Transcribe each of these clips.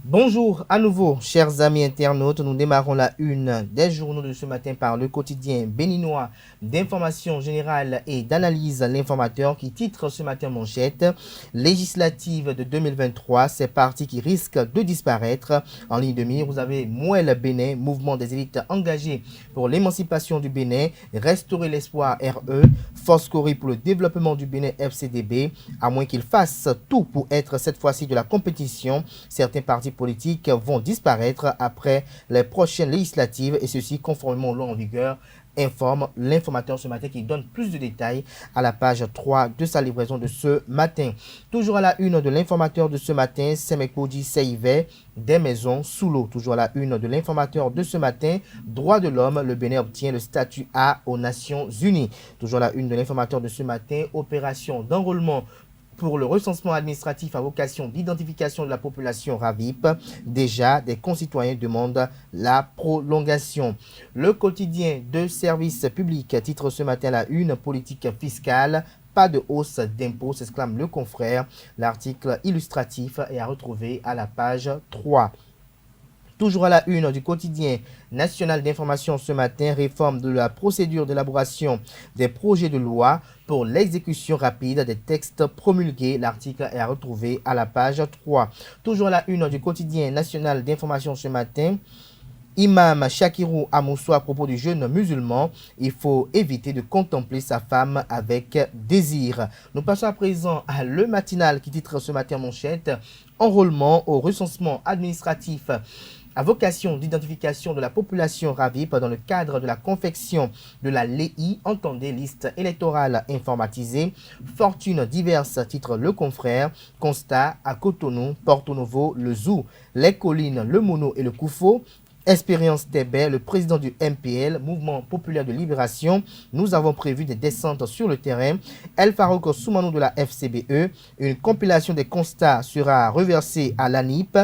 Bonjour à nouveau, chers amis internautes. Nous démarrons la une des journaux de ce matin par le quotidien béninois d'information générale et d'analyse L'Informateur qui titre ce matin manchette législative de 2023, ces partis qui risquent de disparaître. En ligne de mire, vous avez Mouel Bénin, mouvement des élites engagées pour l'émancipation du Bénin, Restaurer l'espoir RE, Force Corée pour le développement du Bénin FCDB, à moins qu'ils fassent tout pour être cette fois-ci de la compétition. Certains partis politiques vont disparaître après les prochaines législatives et ceci conformément aux lois en vigueur, informe l'informateur ce matin qui donne plus de détails à la page 3 de sa livraison de ce matin. Toujours à la une de l'informateur de ce matin, Semekodi Seive, des maisons sous l'eau. Toujours à la une de l'informateur de ce matin, droits de l'homme, le Bénin obtient le statut A aux Nations Unies. Toujours à la une de l'informateur de ce matin, opération d'enrôlement pour le recensement administratif à vocation d'identification de la population RAVIP. Déjà, des concitoyens demandent la prolongation. Le quotidien de service public titre ce matin la une politique fiscale. Pas de hausse d'impôts, s'exclame le confrère. L'article illustratif est à retrouver à la page 3. Toujours à la une du quotidien national d'information ce matin, réforme de la procédure d'élaboration des projets de loi pour l'exécution rapide des textes promulgués. L'article est à retrouver à la page 3. Toujours à la une du quotidien national d'information ce matin, Imam Shakirou Amousso à propos du jeune musulman, il faut éviter de contempler sa femme avec désir. Nous passons à présent à Le Matinal qui titre ce matin manchette, enrôlement au recensement administratif à vocation d'identification de la population RAVIP dans le cadre de la confection de la LEI, entendez liste électorale informatisée, fortune diverses, titre Le Confrère, constat à Cotonou, Porto Novo, le Zou, les collines, le Mono et le Koufo. Expérience Tébé, le président du MPL, Mouvement Populaire de Libération, nous avons prévu des descentes sur le terrain. El Farouk Soumanou de la FCBE, une compilation des constats sera reversée à l'ANIP.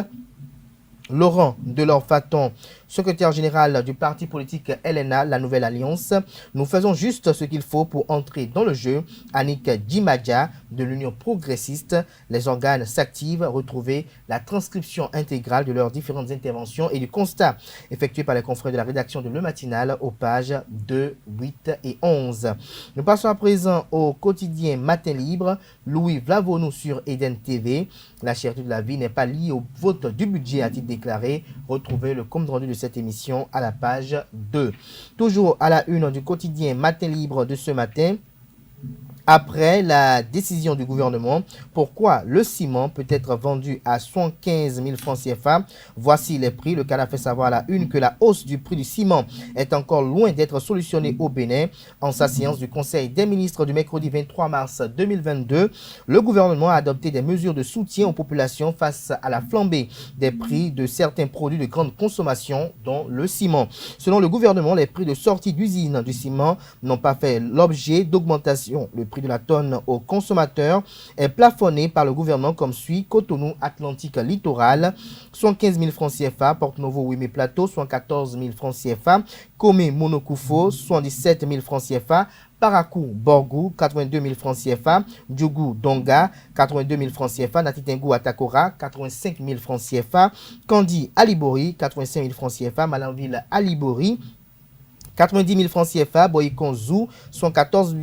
Laurent Delors-Faton, secrétaire général du parti politique LNA, la Nouvelle Alliance. Nous faisons juste ce qu'il faut pour entrer dans le jeu. Annick Djimadja de l'Union progressiste. Les organes s'activent. Retrouvez la transcription intégrale de leurs différentes interventions et du constat effectué par les confrères de la rédaction de Le Matinal aux pages 2, 8 et 11. Nous passons à présent au quotidien Matin Libre. Louis Vlavonou sur Eden TV. La cherté de la vie n'est pas liée au vote du budget, a-t-il déclaré. Retrouvez le compte rendu de cette émission à la page 2. Toujours à la une du quotidien Matin Libre de ce matin. Après la décision du gouvernement, pourquoi le ciment peut être vendu à 75 000 francs CFA? Voici les prix. Le Canada fait savoir à la une que la hausse du prix du ciment est encore loin d'être solutionnée au Bénin. En sa séance du Conseil des ministres du mercredi 23 mars 2022, le gouvernement a adopté des mesures de soutien aux populations face à la flambée des prix de certains produits de grande consommation, dont le ciment. Selon le gouvernement, les prix de sortie d'usine du ciment n'ont pas fait l'objet d'augmentation. Le prix de la tonne aux consommateurs est plafonné par le gouvernement comme suit: Cotonou Atlantique Littoral, 75 000 francs CFA, Porto Novo Ouimet Plateau, 114 000 francs CFA, Komé Monokoufo, 77 000 francs CFA, Parakou Borgou, 82 000 francs CFA, Djougou Donga, 82 000 francs CFA, Natitengou Atakora, 85 000 francs CFA, Kandi Alibori, 85 000 francs CFA, Malanville Alibori, 90 000 francs CFA, Boyikon Zou, 114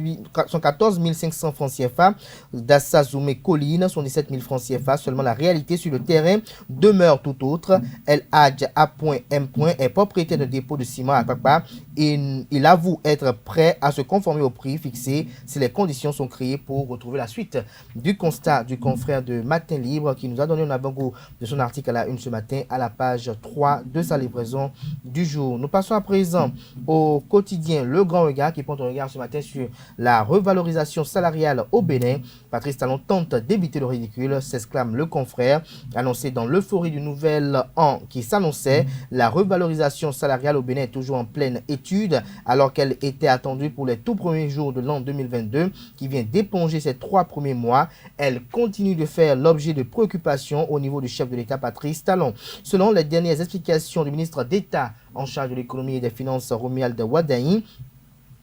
500 francs CFA, Dassa Zoumé Colline, 17 000 francs CFA. Seulement la réalité sur le terrain demeure tout autre. El Hadj A.M. est propriétaire de dépôt de ciment à Papa et il avoue être prêt à se conformer au prix fixé si les conditions sont créées. Pour retrouver la suite du constat du confrère de Matin Libre qui nous a donné un avant-goût de son article à la une ce matin à la page 3 de sa livraison du jour. Nous passons à présent au quotidien Le Grand Regard qui porte un regard ce matin sur la revalorisation salariale au Bénin. Patrice Talon tente d'éviter le ridicule, s'exclame le confrère. Annoncé dans l'euphorie du nouvel an qui s'annonçait, la revalorisation salariale au Bénin est toujours en pleine étude alors qu'elle était attendue pour les tout premiers jours de l'an 2022 qui vient d'éponger ces 3 premiers mois. Elle continue de faire l'objet de préoccupations au niveau du chef de l'État Patrice Talon. Selon les dernières explications du ministre d'État en charge de l'économie et des finances, Romuald Wadaï,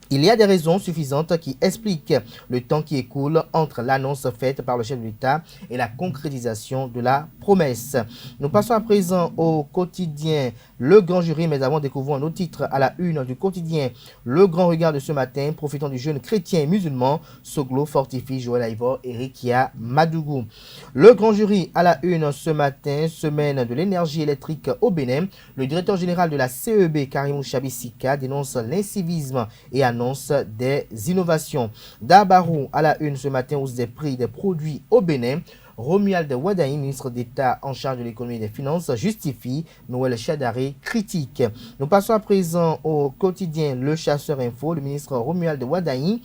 Il y a des raisons suffisantes qui expliquent le temps qui écoule entre l'annonce faite par le chef de l'État et la concrétisation de la promesse. Nous passons à présent au quotidien Le Grand Jury, mais avant découvrons un autre titre à la une du quotidien Le Grand Regard de ce matin, profitant du jeune chrétien et musulman, Soglo fortifie Joël Aïvor et Rikia Madougou. Le Grand Jury à la une ce matin, semaine de l'énergie électrique au Bénin. Le directeur général de la CEB, Karimou Chabissika, dénonce l'incivisme et annonce des innovations. Dabarou à la une ce matin, hausse des prix des produits au Bénin. Romuald Wadaï, ministre d'État en charge de l'économie et des finances, justifie. Noël Chadaré critique. Nous passons à présent au quotidien Le Chasseur Info. Le ministre Romuald Wadaï,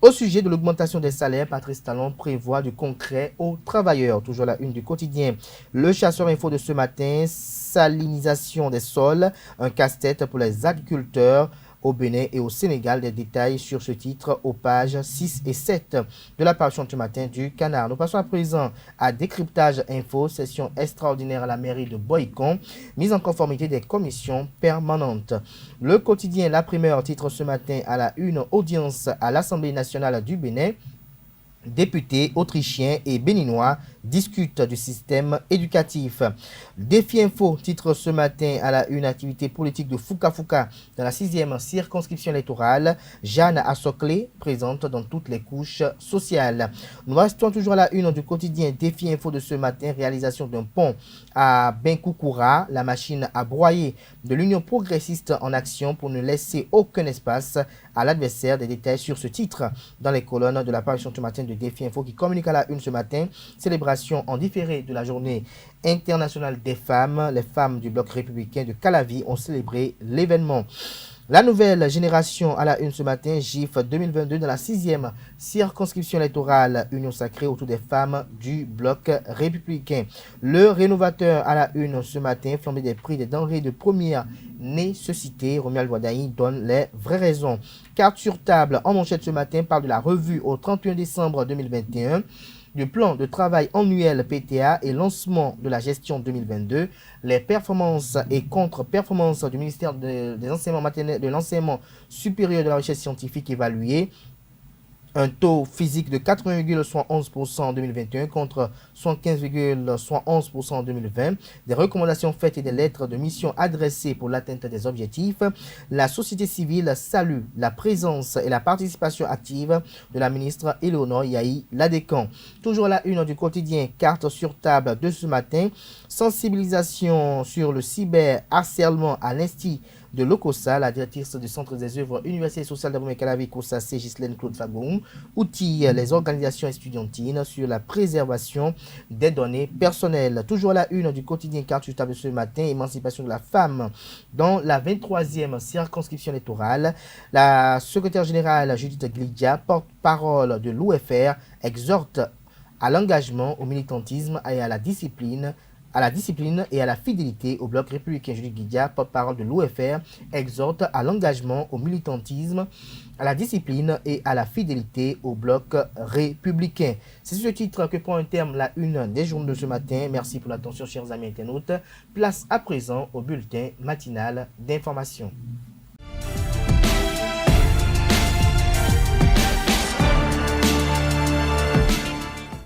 au sujet de l'augmentation des salaires, Patrice Talon prévoit du concret aux travailleurs. Toujours la une du quotidien Le Chasseur Info de ce matin, salinisation des sols, un casse-tête pour les agriculteurs au Bénin et au Sénégal. Des détails sur ce titre aux pages 6 et 7 de la parution ce matin du Canard. Nous passons à présent à Décryptage Info, session extraordinaire à la mairie de Boycon, mise en conformité des commissions permanentes. Le quotidien La Primeur titre ce matin à la une, audience à l'Assemblée nationale du Bénin. Députés autrichiens et béninois discutent du système éducatif. Défi Info titre ce matin à la une, activité politique de Fouka Fouka dans la 6e circonscription électorale. Jeanne Assoclé présente dans toutes les couches sociales. Nous restons toujours à la une du quotidien Défi Info de ce matin, réalisation d'un pont à Benkoukoura, la machine à broyer de l'Union progressiste en action pour ne laisser aucun espace à l'adversaire. Des détails sur ce titre dans les colonnes de la parution ce matin de Défi Info qui communique à la une ce matin. Célébration en différé de la journée internationale des femmes. Les femmes du bloc républicain de Calavi ont célébré l'événement. La nouvelle génération à la une ce matin, GIF 2022 dans la 6e circonscription électorale, union sacrée autour des femmes du bloc républicain. Le rénovateur à la une ce matin, flambée des prix des denrées de première nécessité. Romuald Wadaï donne les vraies raisons. Carte sur table en manchette ce matin parle de la revue au 31 décembre 2021. Du plan de travail annuel PTA et lancement de la gestion 2022, les performances et contre-performances du ministère des enseignements maternels, de l'enseignement supérieur de la recherche scientifique évaluées. Un taux physique de 80,11% en 2021 contre 75,11% en 2020. Des recommandations faites et des lettres de mission adressées pour l'atteinte des objectifs. La société civile salue la présence et la participation active de la ministre Éléonore Yahi Ladécan. Toujours à la une du quotidien Carte sur table de ce matin. Sensibilisation sur le cyberharcèlement à l'Institut de l'OCOSA, la directrice du Centre des œuvres universitaires et sociales d'Abomey Calavi COSAC, Ghislaine Claude Fagoum, outille les organisations estudiantines sur la préservation des données personnelles. Toujours à la une du quotidien Carte sur table ce matin, émancipation de la femme dans la 23e circonscription électorale. La secrétaire générale Judith Glidia, porte-parole de l'OFR, exhorte à l'engagement, au militantisme et à la discipline et à la fidélité au bloc républicain. Judith Guidia, porte-parole de l'OFR, exhorte à l'engagement, au militantisme, à la discipline et à la fidélité au bloc républicain. C'est sur ce titre que prend un terme la une des journaux de ce matin. Merci pour l'attention, chers amis internautes. Place à présent au bulletin matinal d'information.